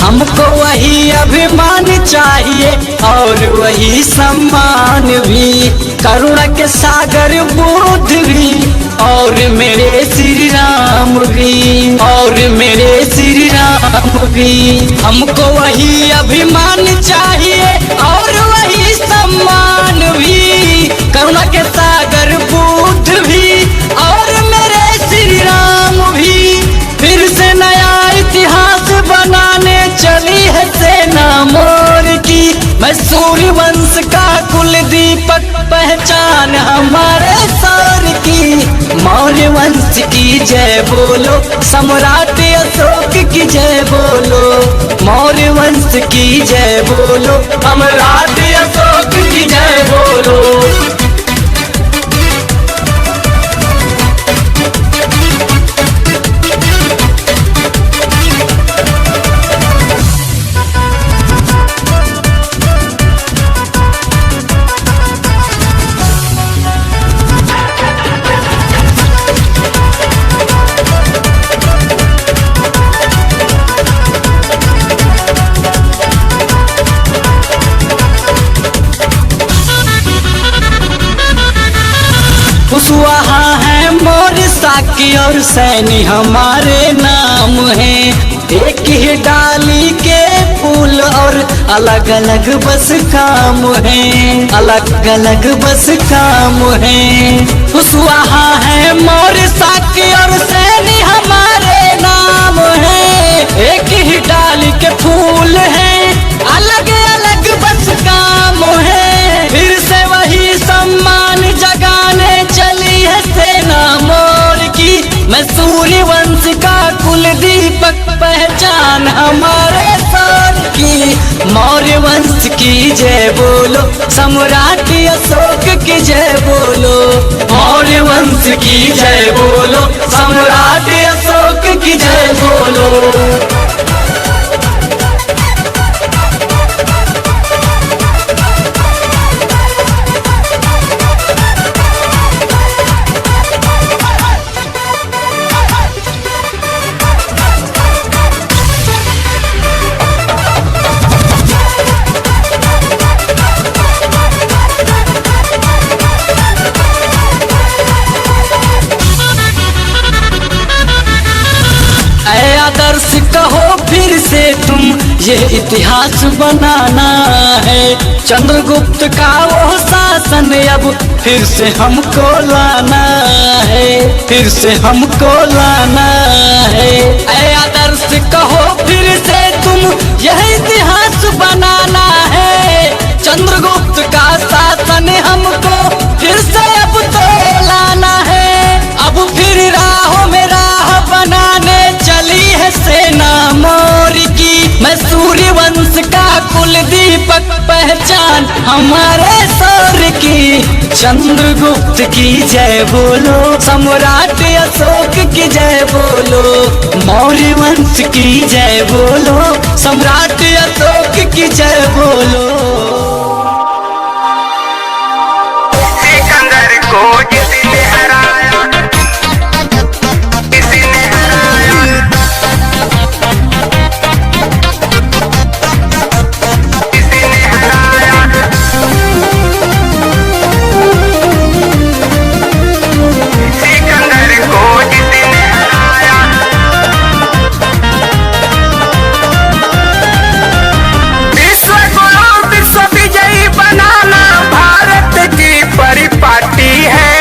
हमको वही अभिमान चाहिए और वही सम्मान भी, करुणा के सागर बुद्ध भी और मेरे श्री राम भी, और मेरे श्री राम भी। हमको वही अभिमान चाहिए और वही सम्मान भी, करुणा के सागर बुद्ध भी और मेरे श्री राम भी। फिर से नया इतिहास बनाने चली है सेना मोर की। मैं सूर्यवंश का कुल दीपक, पहचान हमारे सौर की। मौर्य वंश की जय बोलो, सम्राट अशोक की जय बोलो। मौर्य वंश की जय बोलो, सम्राट अशोक की जय बोलो। कुशवाहा है मोर साकी और सैनी हमारे नाम है। एक ही डाली के फूल और अलग अलग बस काम है, अलग अलग बस काम है। कुशवाहा है मोर साकी और सैनी हमारे नाम है। एक ही डाली के फूल है, अलग अलग बस काम है। फिर से वही सम्मान जगाने चली है सेना मोर की। मैं सूर्यवंश का कुल दीपक, पहचान हमारे सौर की। मौर्य वंश की जय बोलो, सम्राट अशोक की जय बोलो। मौर्य वंश की जय बोलो, सम्राट अशोक की जय बोलो। आदर्श कहो फिर से तुम, ये इतिहास बनाना है। चंद्रगुप्त का वो शासन अब फिर से हमको लाना है, फिर से हमको लाना है। आदर्श कहो फिर से तुम, यह इतिहास बनाना है। चंद्रगुप्त का शासन हमको फिर से अब तो लाना है। अब फिर राहों में राह बनाने चली है सेना मोर की। मैं सूर्यवंश का कुल दीपक, पहचान हमारे सौर की चंद्रगुप्त की जय बोलो, सम्राट अशोक की जय बोलो, मौर्य वंश की जय बोलो, सम्राट अशोक की जय बोलो। सिकंदर को जिसने हराया, किसने हराया, किसने हराया, सिकंदर को जिसने हराया। विश्व गुरु विश्व विजयी बनाना भारत की परिपाटी है,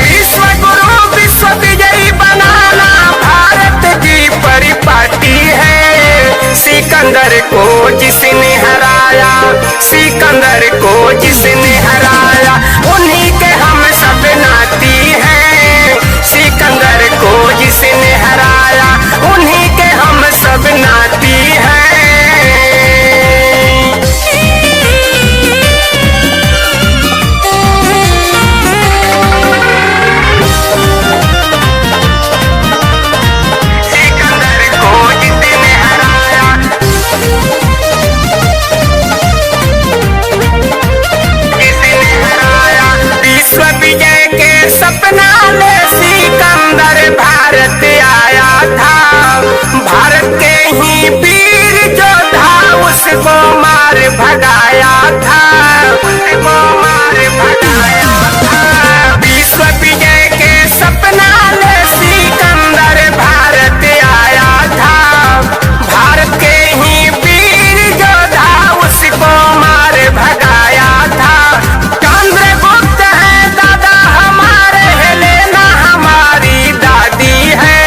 विश्व गुरु विश्व विजयी बनाना भारत की परिपाटी है। सिकंदर को जिसने हराया, सिकंदर को जिसने हराया, उन्हीं के हम सब नाती हैं। सिकंदर को जिसने हराया, उन्हीं के हम सब नाती हैं। सिकंदर को जिसने हराया, जिसने हराया। विश्व विजय के सपना ले सिकंदर भारत आया था। भारत के ही वीर योद्धा उसको मार भगाया था, उसको मार भगाया था। विश्व विजय के सपना ले सिकंदर भारत आया था। भारत के ही वीर योद्धा उसको मार भगाया था। चंद्रगुप्त है दादा हमारे, हेलेना हमारी दादी है।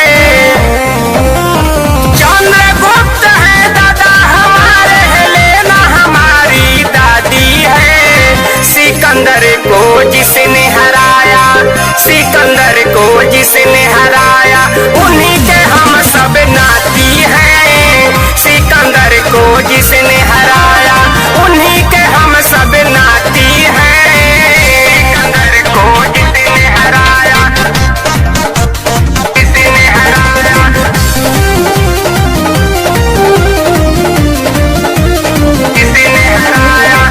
चंद्रगुप्त है दादा हमारे, हेलेना हमारी दादी है। सिकंदर को जिसने हराया, सिकंदर को जिसने हराया, उन्हीं के हम सब नाती हैं। सिकंदर को जिसने हराया, उन्हीं के हम सब नाती हैं। सिकंदर को जिसने हराया, जिसने हराया, जिसने हराया।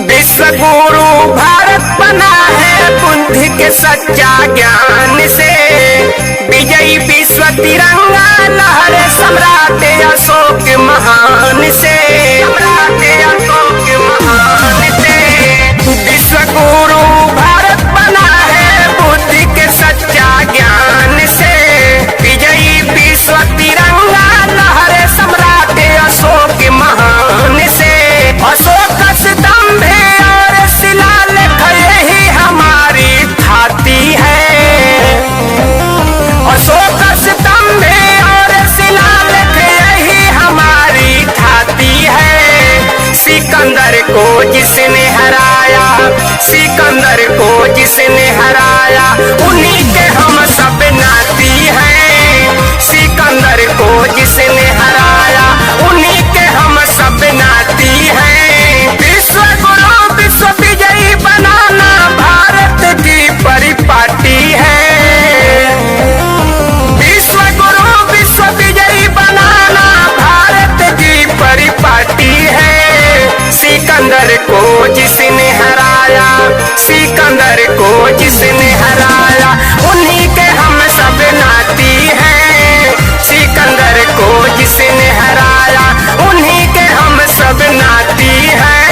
विश्व गुरु भारत बना है बुद्धि के सच्चा ज्ञान से। विजयी विश्व तिरंगा लहरे सम्राट अशोक महान से, सम्राट अशोक महान से। विश्व गुरु भारत बना है बुद्धि के सच्चा ज्ञान से। विजयी विश्व तिरंगा लहरे सम्राट अशोक महान से। अशोक स्तंभ और शिलालेख यही हमारी थाती है। अशोक स्तंभ और शिलालेख यही हमारी थाती है। सिकंदर को जिसने हराया, सिकंदर को जिसने हराया, उन्हीं के हम सब नाती हैं। सिकंदर को जिसने हराया, उन्हीं के हम सब नाती हैं। विश्व गुरु विश्व विजयी बनाना भारत की परिपाटी है। विश्व गुरु विश्व विजयी बनाना भारत की परिपाटी है। सिकंदर को जिसने हराया, सिकंदर को जिसने हराया, उन्हीं के हम सब नाती हैं। सिकंदर को जिसने हराया, उन्हीं के हम सब नाती हैं।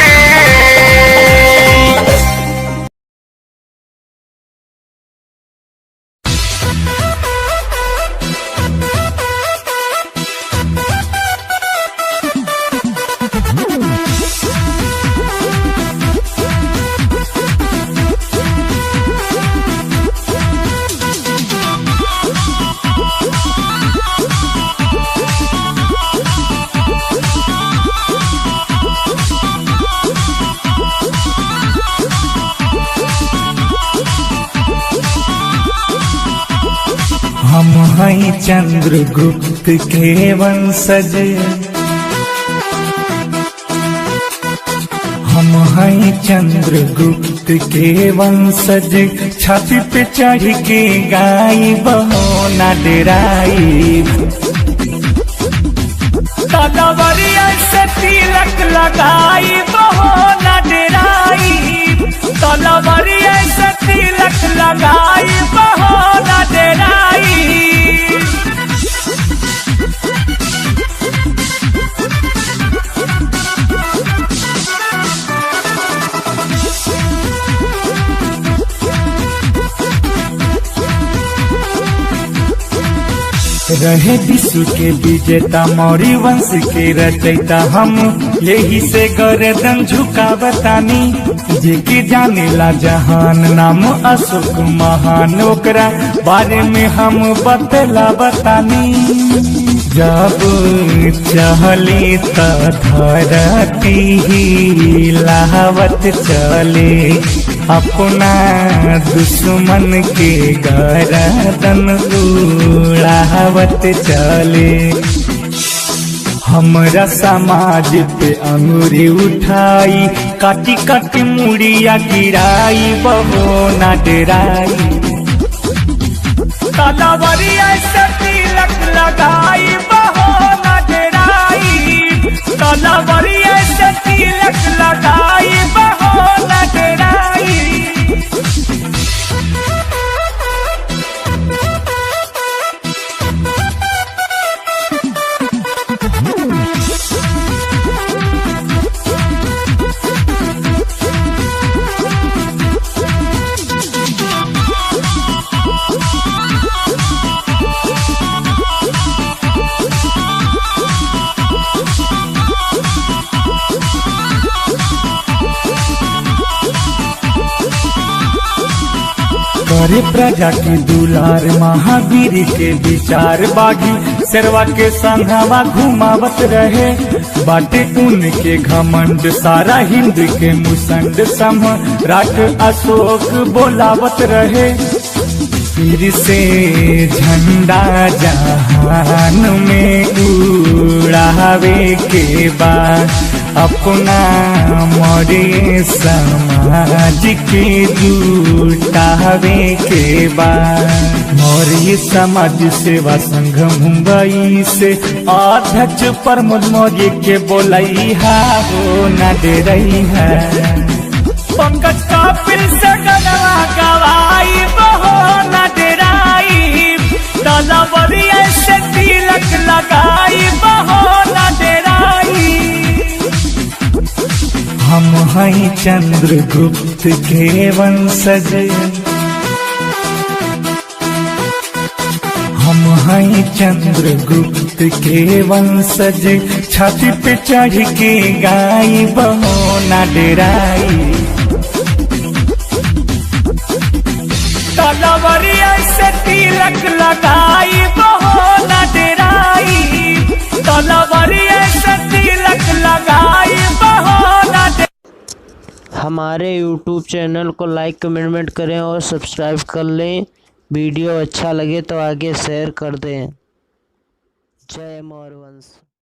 हम हैं चंद्रगुप्त के वंशज, हम हैं चंद्रगुप्त के वंशज, छाती पे चढ़ के गाई बहो ना डराई। तलवरिया से तिलक लगाई बहो ना डराई, तलवरिया से तिलक लगाई बहो ना डराई। रहे विश्व के विजेता मौर्य वंश के रचयिता, हम यही से गर्दन झुकावतानी। जेके जानेला जहान नाम अशोक महान, ओकरा बारे में हम बतला बतानी। जब चली त धरती हिलावत चले, अपना दुश्मन के गर्दन उड़ावत चले। हमरा समाज पे अंगूरी उठाई, काटी काटी मुड़िया गिराई बहो ना डराई। तलवरिया से तिलक लगाई बहो ना डराई, तलवरिया से तिलक लगाई बहो ना डराई। करे प्रजा की दुलार, महावीर के विचार बागी, शेरवा के संघवा घुमावत रहे। बाटे उनके घमंड, सारा हिंद के मुसंड, सम्राट अशोक बोलावत रहे। फिर से झंडा जहान में उड़ावे के बाद, अपना मौर्य समाज के जुटावे के बाद। मौर्य समाज सेवा संघ मुंबई से अध्यक्ष प्रमोद मौर्य के बोलई हा हो न दे रही है। पंकज कपिल से गनवा गवाई बहो न डराई, तलवरिया से तिलक लगाई बहो न डराई। हम हैं चंद्रगुप्त के वंशज, हम हैं चंद्रगुप्त के वंशज, छाती पे चढ़ के गाई बहो ना डराई। तलवरिया से तिलक लगाई बहो ना डराई, तलवरिया से तिलक लगाई बहो ना डराई। हमारे YouTube चैनल को लाइक कमेंट करें और सब्सक्राइब कर लें। वीडियो अच्छा लगे तो आगे शेयर कर दें। जय मौर्य वंश।